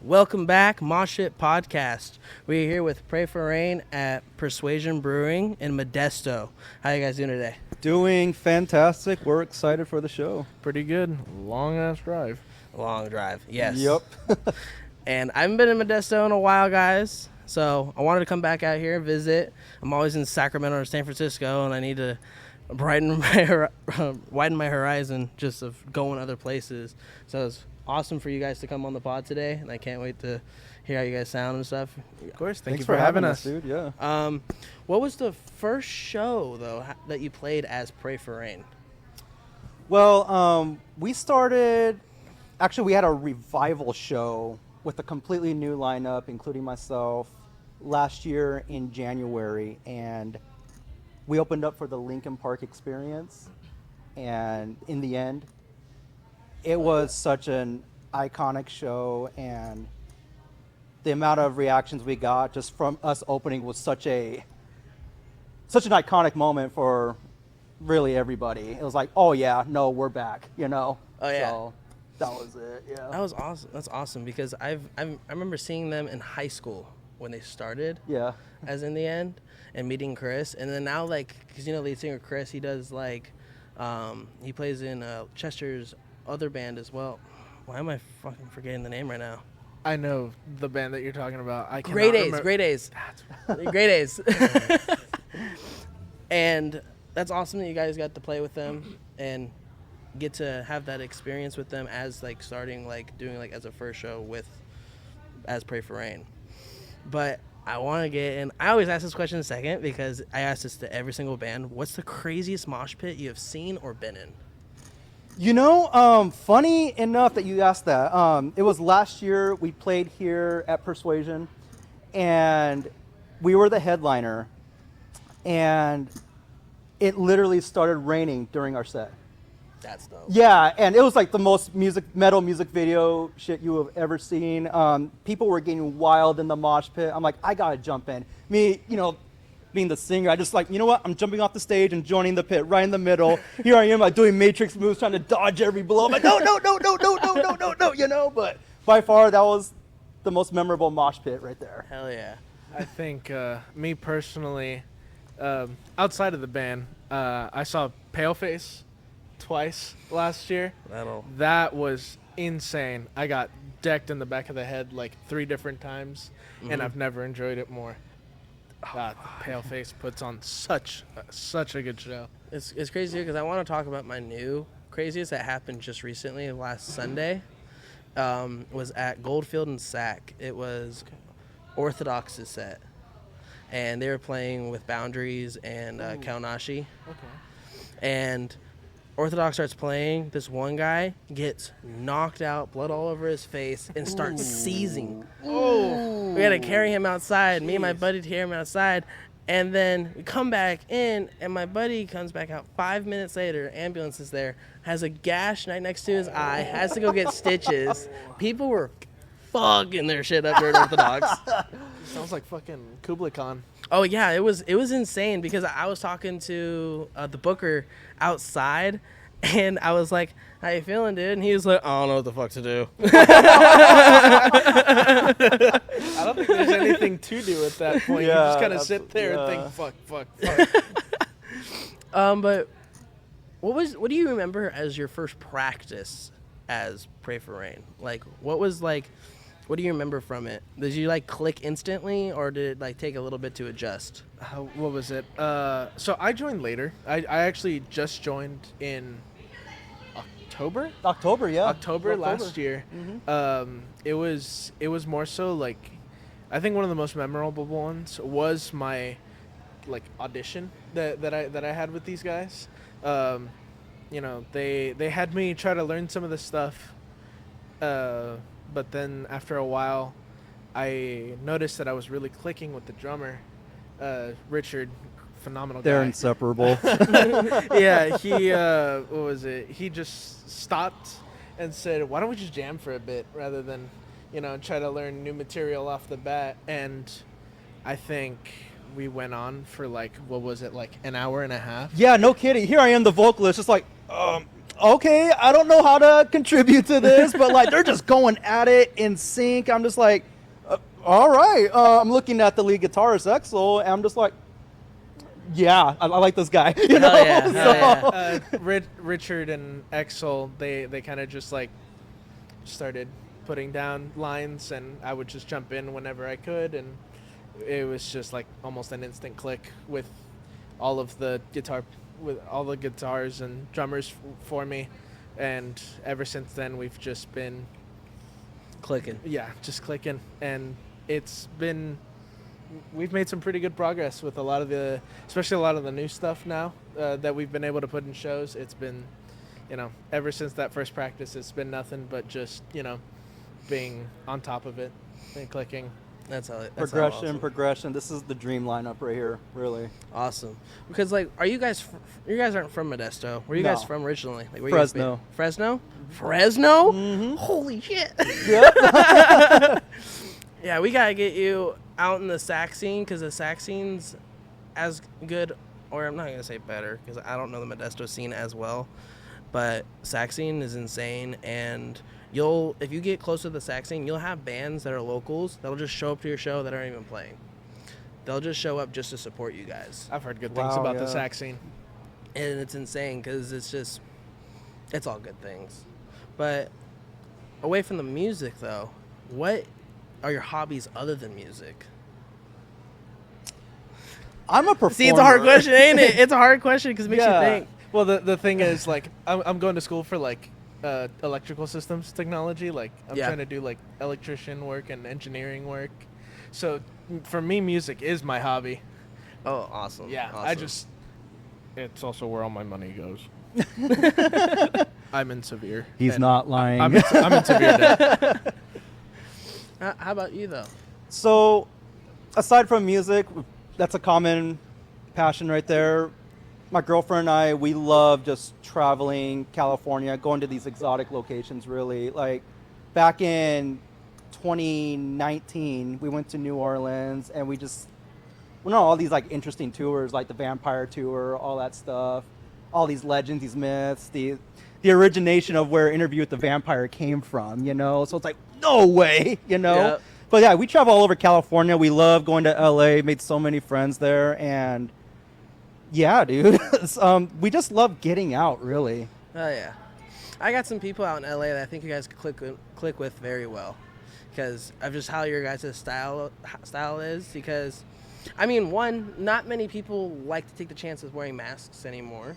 Welcome back, Mosh Pit Podcast. We're here with Pray for Rain at Persuasion Brewing in Modesto. How you guys doing today? Doing fantastic. We're excited for the show. Pretty good. Long-ass drive. Long drive, yes. Yep. And I haven't been in Modesto in a while, guys, so I wanted to come back out here and visit. I'm always in Sacramento or San Francisco, and I need to widen my horizon just of going other places. So it's awesome for you guys to come on the pod today, and I can't wait to hear how you guys sound and stuff. Of course. Thank Thanks you for having us, dude. Yeah. What was the first show, though, that you played as Pray for Rain? Well, we started. Actually, we had a revival show with a completely new lineup, including myself, last year in January, and we opened up for the Lincoln Park Experience. And in the end, it was such an iconic show, and the amount of reactions we got just from us opening was such an iconic moment for really everybody. It was like, oh yeah, no, we're back, you know. Oh yeah. So that was it. Yeah. That was awesome. That's awesome because I remember seeing them in high school when they started. Yeah. As in the end, and meeting Chris, and then now because lead singer Chris, he does he plays in Chester's other band as well. Why am I fucking forgetting the name right now? I know the band that you're talking about. I Great A's. remember. Great A's. Great A's. And that's awesome that you guys got to play with them and get to have that experience with them as starting doing as a first show as Pray for Rain. But I want to get in. I always ask this question second because I ask this to every single band. What's the craziest mosh pit you have seen or been in? You know, funny enough that you asked that. It was last year we played here at Persuasion, and we were the headliner, and it literally started raining during our set. That's dope. Yeah, and it was like the most metal music video shit you have ever seen. People were getting wild in the mosh pit. I'm like, I gotta jump in. Me, being the singer, I just you know what? I'm jumping off the stage and joining the pit right in the middle. Here I am, doing matrix moves, trying to dodge every blow. I'm like, no, But by far, that was the most memorable mosh pit right there. Hell yeah. I think me personally, outside of the band, I saw Paleface twice last year. That was insane. I got decked in the back of the head 3 different times, and I've never enjoyed it more. Paleface puts on such a good show. It's crazy because I want to talk about my new craziest that happened just recently. Last Sunday was at Goldfield and Sac. It was Orthodox's set, and they were playing with Boundaries and Kaunashi. Okay. And Orthodox starts playing. This one guy gets knocked out, blood all over his face, and starts seizing. Oh. We had to carry him outside. Me and my buddy carry him outside. And then we come back in, and my buddy comes back out 5 minutes later. Ambulance is there. Has a gash right next to his eye. Has to go get stitches. People were fucking their shit up there at Orthodox. Sounds like fucking Kublai Khan. Oh yeah, it was insane because I was talking to the booker outside, and I was like, "How you feeling, dude?" And he was like, "I don't know what the fuck to do." I don't think there's anything to do at that point. You just kind of sit there and think, fuck. But what do you remember as your first practice as Pray for Rain? What do you remember from it? Did you click instantly, or did it take a little bit to adjust? What was it? So I joined later. I actually just joined in October. October Last year. Mm-hmm. It was more so I think one of the most memorable ones was my audition that I had with these guys. They had me try to learn some of the stuff. But then after a while, I noticed that I was really clicking with the drummer, Richard, phenomenal guy. They're inseparable. Yeah, what was it? He just stopped and said, "Why don't we just jam for a bit rather than, try to learn new material off the bat?" And I think we went on for what was it, an hour and a half? Yeah, no kidding. Here I am, the vocalist, just okay, I don't know how to contribute to this, but like they're just going at it in sync. I'm just like, all right. I'm looking at the lead guitarist Exel, and I'm just like, yeah, I like this guy. You know, Yeah. Richard and Exel, they kind of just like started putting down lines, and I would just jump in whenever I could, and it was just like almost an instant click with all the guitars and drummers for me, and ever since then we've just been Clicking. Yeah, just clicking, and we've made some pretty good progress with especially a lot of the new stuff now that we've been able to put in shows. It's been, ever since that first practice, it's been nothing but just, being on top of it and clicking. That's Progression. This is the dream lineup right here, really. Awesome. Because like, you guys aren't from Modesto. Where are you guys from originally? Like, where Fresno. Fresno? Fresno? Mm-hmm. Holy shit. Yep. Yeah, we gotta get you out in the sax scene, because the sax scene's as good, or I'm not gonna say better, because I don't know the Modesto scene as well, but sax scene is insane, and if you get close to the sax scene, you'll have bands that are locals that'll just show up to your show that aren't even playing. They'll just show up just to support you guys. I've heard good things about the sax scene. And it's insane, because it's all good things. But away from the music, though, what are your hobbies other than music? I'm a performer. See, it's a hard question, ain't it? It's a hard question because it makes you think. Well, the thing is, like, I'm going to school for, like, electrical systems technology. Like, I'm trying to do, like, electrician work and engineering work. So, for me, music is my hobby. Oh, awesome. Yeah, awesome. It's also where all my money goes. I'm in severe. He's not lying. I'm in severe debt. How about you, though? So, aside from music, that's a common passion right there. My girlfriend and I, we love just traveling California, going to these exotic locations, really. Like, back in 2019, we went to New Orleans, and we went on all these, like, interesting tours, like the Vampire Tour, all that stuff. All these legends, these myths, the origination of where Interview with the Vampire came from, So it's like, no way, Yep. But yeah, we travel all over California. We love going to LA, made so many friends there, and yeah, dude, we just love getting out, really. Oh, yeah. I got some people out in LA that I think you guys could click with very well, because of just how your guys' style is. Because, I mean, one, not many people like to take the chance of wearing masks anymore.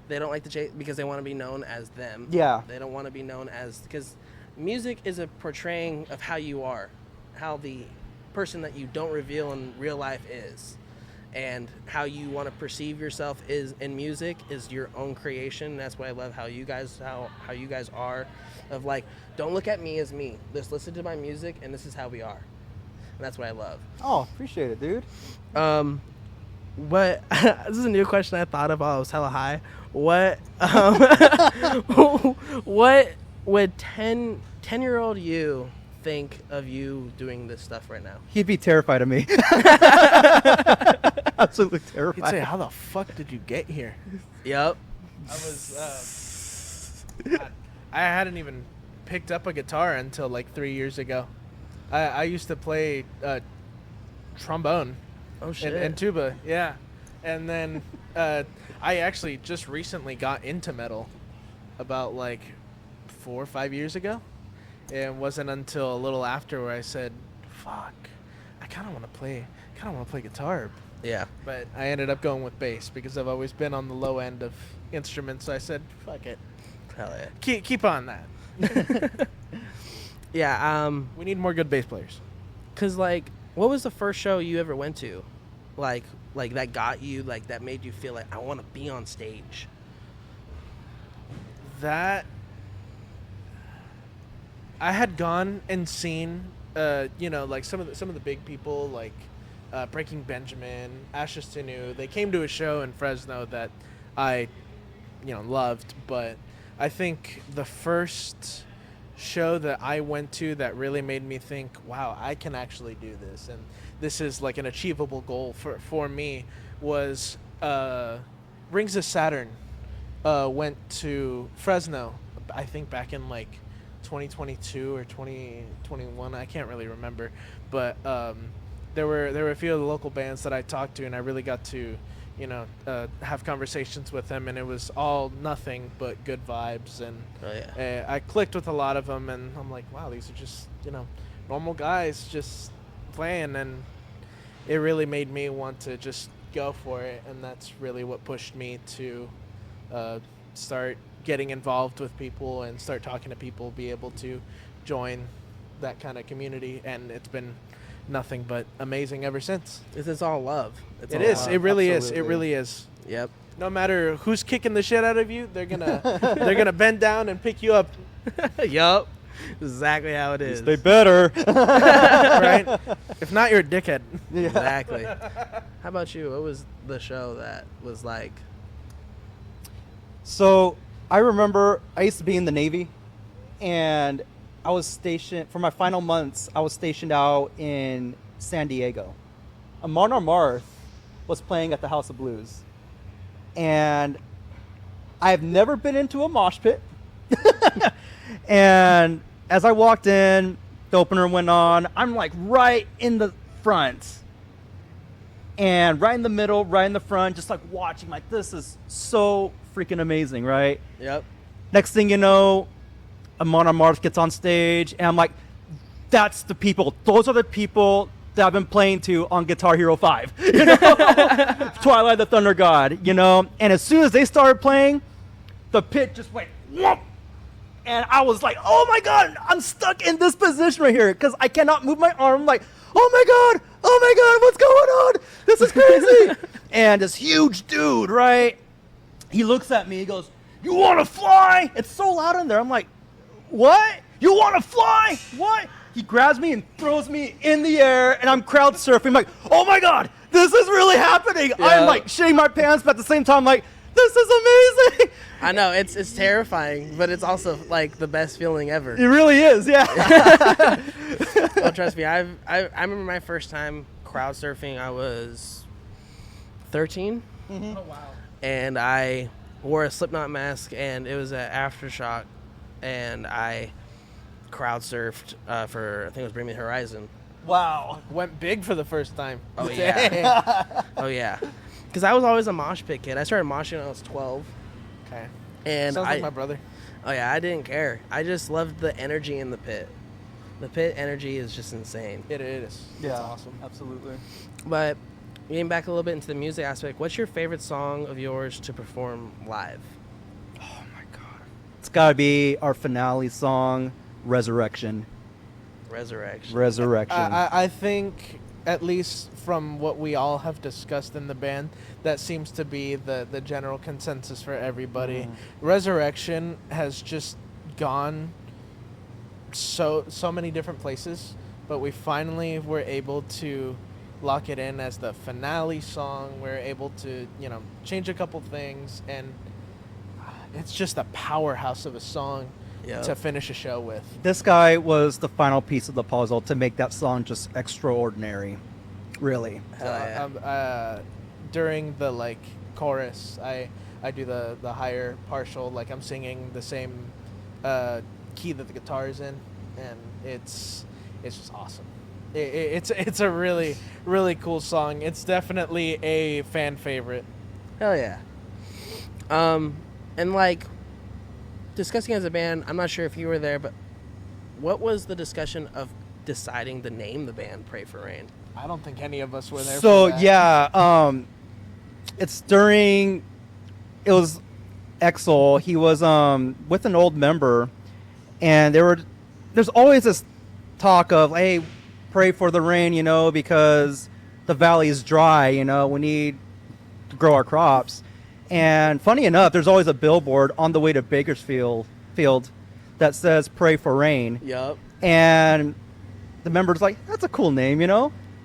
They don't like to because they want to be known as them. Yeah. They don't want to be known as, because music is a portraying of how you are, how the person that you don't reveal in real life is, and how you want to perceive yourself is in music is your own creation. That's why I love how you guys are, of like, don't look at me as me. Just listen to my music, and this is how we are. And that's what I love. Oh, appreciate it, dude. What this is a new question I thought of while I was hella high. What what would 10-year-old you think of you doing this stuff right now? He'd be terrified of me. Absolutely terrified. He'd say, how the fuck did you get here? Yep. I was I hadn't even picked up a guitar until like 3 years ago. I used to play trombone. Oh shit. And tuba, yeah. And then I actually just recently got into metal about like 4 or 5 years ago. It wasn't until a little after where I said, fuck, I kind of want to play guitar. Yeah. But I ended up going with bass because I've always been on the low end of instruments. So I said, fuck it. Hell yeah. Keep on that. Yeah. We need more good bass players. Cause like, what was the first show you ever went to? Like that got you, like that made you feel like I want to be on stage. That I had gone and seen, like some of the big people, like Breaking Benjamin, Ashes to New. They came to a show in Fresno that I, loved. But I think the first show that I went to that really made me think, wow, I can actually do this, and this is like an achievable goal for me, was Rings of Saturn went to Fresno, I think back in like 2022 or 2021. I can't really remember, but there were a few of the local bands that I talked to, and I really got to, have conversations with them, and it was all nothing but good vibes, and I clicked with a lot of them, and I'm like, wow, these are just normal guys just playing, and it really made me want to just go for it, and that's really what pushed me to start getting involved with people and start talking to people, be able to join that kind of community, and it's been nothing but amazing ever since. It's all love. It is. It really is. It really is. Yep. No matter who's kicking the shit out of you, they're gonna bend down and pick you up. Yup. Exactly how it is. They better. Right? If not, you're a dickhead. Yeah. Exactly. How about you? What was the show that was like? So I remember I used to be in the Navy, and I was stationed for my final months. I was stationed out in San Diego. Amon Amarth was playing at the House of Blues, and I have never been into a mosh pit. And as I walked in, the opener went on. I'm like right in the front, and right in the middle, right in the front, just like watching. Like, this is so freaking amazing, right? Yep. Next thing you know, Amon Amarth gets on stage, and I'm like, that's the people. Those are the people that I've been playing to on Guitar Hero 5. Twilight the Thunder God, And as soon as they started playing, the pit just went whoop. And I was like, oh my God, I'm stuck in this position right here because I cannot move my arm. I'm like, oh my God, what's going on? This is crazy. And this huge dude, right? He looks at me, he goes, you want to fly? It's so loud in there. I'm like, what? You want to fly? What? He grabs me and throws me in the air, and I'm crowd surfing. I'm like, oh my God, this is really happening. Yeah. I'm like shitting my pants, but at the same time, I'm like, this is amazing. I know, it's terrifying, but it's also like the best feeling ever. It really is, yeah. Well, trust me, I remember my first time crowd surfing. I was 13. Mm-hmm. Oh wow. And I wore a Slipknot mask, and it was at Aftershock, and I crowd surfed for, I think it was Bring Me the Horizon. Wow. Went big for the first time. Oh yeah. Oh yeah. Because I was always a mosh pit kid. I started moshing when I was 12. Okay. And sounds like my brother. Oh yeah, I didn't care. I just loved the energy in the pit. The pit energy is just insane. It is. Yeah, it's awesome. Absolutely. But getting back a little bit into the music aspect, what's your favorite song of yours to perform live? Oh my God. It's got to be our finale song, Resurrection. Resurrection. I think, at least from what we all have discussed in the band, that seems to be the general consensus for everybody. Mm. Resurrection has just gone so many different places, but we finally were able to lock it in as the finale song. We're able to, change a couple things, and it's just a powerhouse of a song. Yep. To finish a show with. This guy was the final piece of the puzzle to make that song just extraordinary. Really. During the chorus, I do the higher partial, I'm singing the same key that the guitar is in, and it's just awesome. It's a really, really cool song. It's definitely a fan favorite. Hell yeah. And discussing as a band, I'm not sure if you were there, but what was the discussion of deciding to name the band Pray for Rain? I don't think any of us were there. So for that. Yeah, it was Exel. He was with an old member, and there's always this talk of, hey, pray for the rain, because the valley is dry, we need to grow our crops. And funny enough, there's always a billboard on the way to Bakersfield that says "Pray for Rain." Yep. And the member's like, "That's a cool name,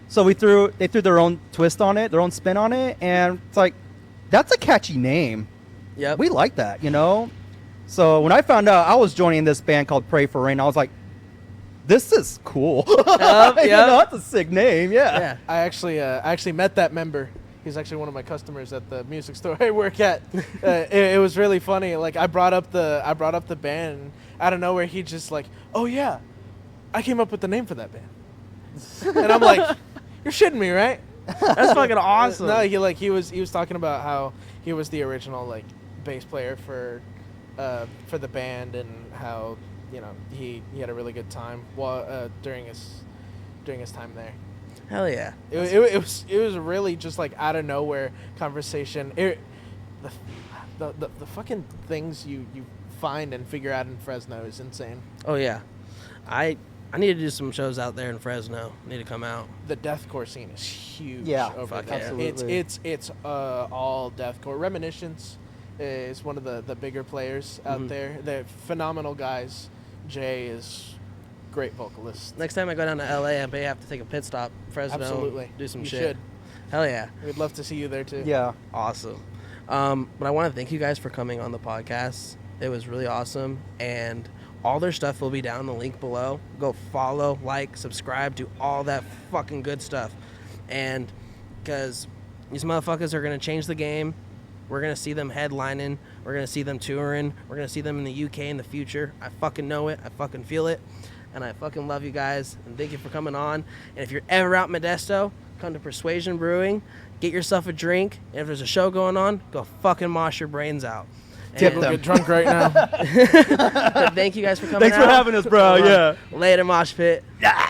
So they threw their own twist on it, their own spin on it, and it's like, that's a catchy name. Yep. We like that, So when I found out I was joining this band called Pray for Rain, I was like, this is cool. Yep. That's a sick name. Yeah. I actually met that member. He's actually one of my customers at the music store I work at. It was really funny. Like I brought up the band, and out of nowhere he just like, oh yeah, I came up with the name for that band. And I'm like, you're shitting me, right? That's fucking awesome. No, he was talking about how he was the original like bass player for the band, and how he had a really good time while during his time there. Hell yeah. It was really just like out of nowhere conversation. The fucking things you find and figure out in Fresno is insane. Oh yeah, I need to do some shows out there in Fresno. I need to come out. The deathcore scene is huge. Yeah, over there. absolutely. It's all deathcore. Reminiscence is one of the bigger players out there. They're phenomenal guys. Jay is great vocalist. Next time I go down to LA, I may have to take a pit stop, Fresno. Absolutely. Do some You shit. should. Hell yeah. We'd love to see you there too. Yeah. Awesome. But I want to thank you guys for coming on the podcast. It was really awesome. And all their stuff will be down in the link below. Go follow, like, subscribe, do all that fucking good stuff. And because these motherfuckers are going to change the game. We're going to see them headlining. We're going to see them touring. We're going to see them in the UK in the future. I fucking know it. I fucking feel it. And I fucking love you guys. And thank you for coming on. And if you're ever out in Modesto, come to Persuasion Brewing. Get yourself a drink. And if there's a show going on, go fucking mosh your brains out. Tip We'll them. get drunk right now. But thank you guys for coming Thanks for out. having us, bro. Yeah. Later, Mosh Pit. Yeah.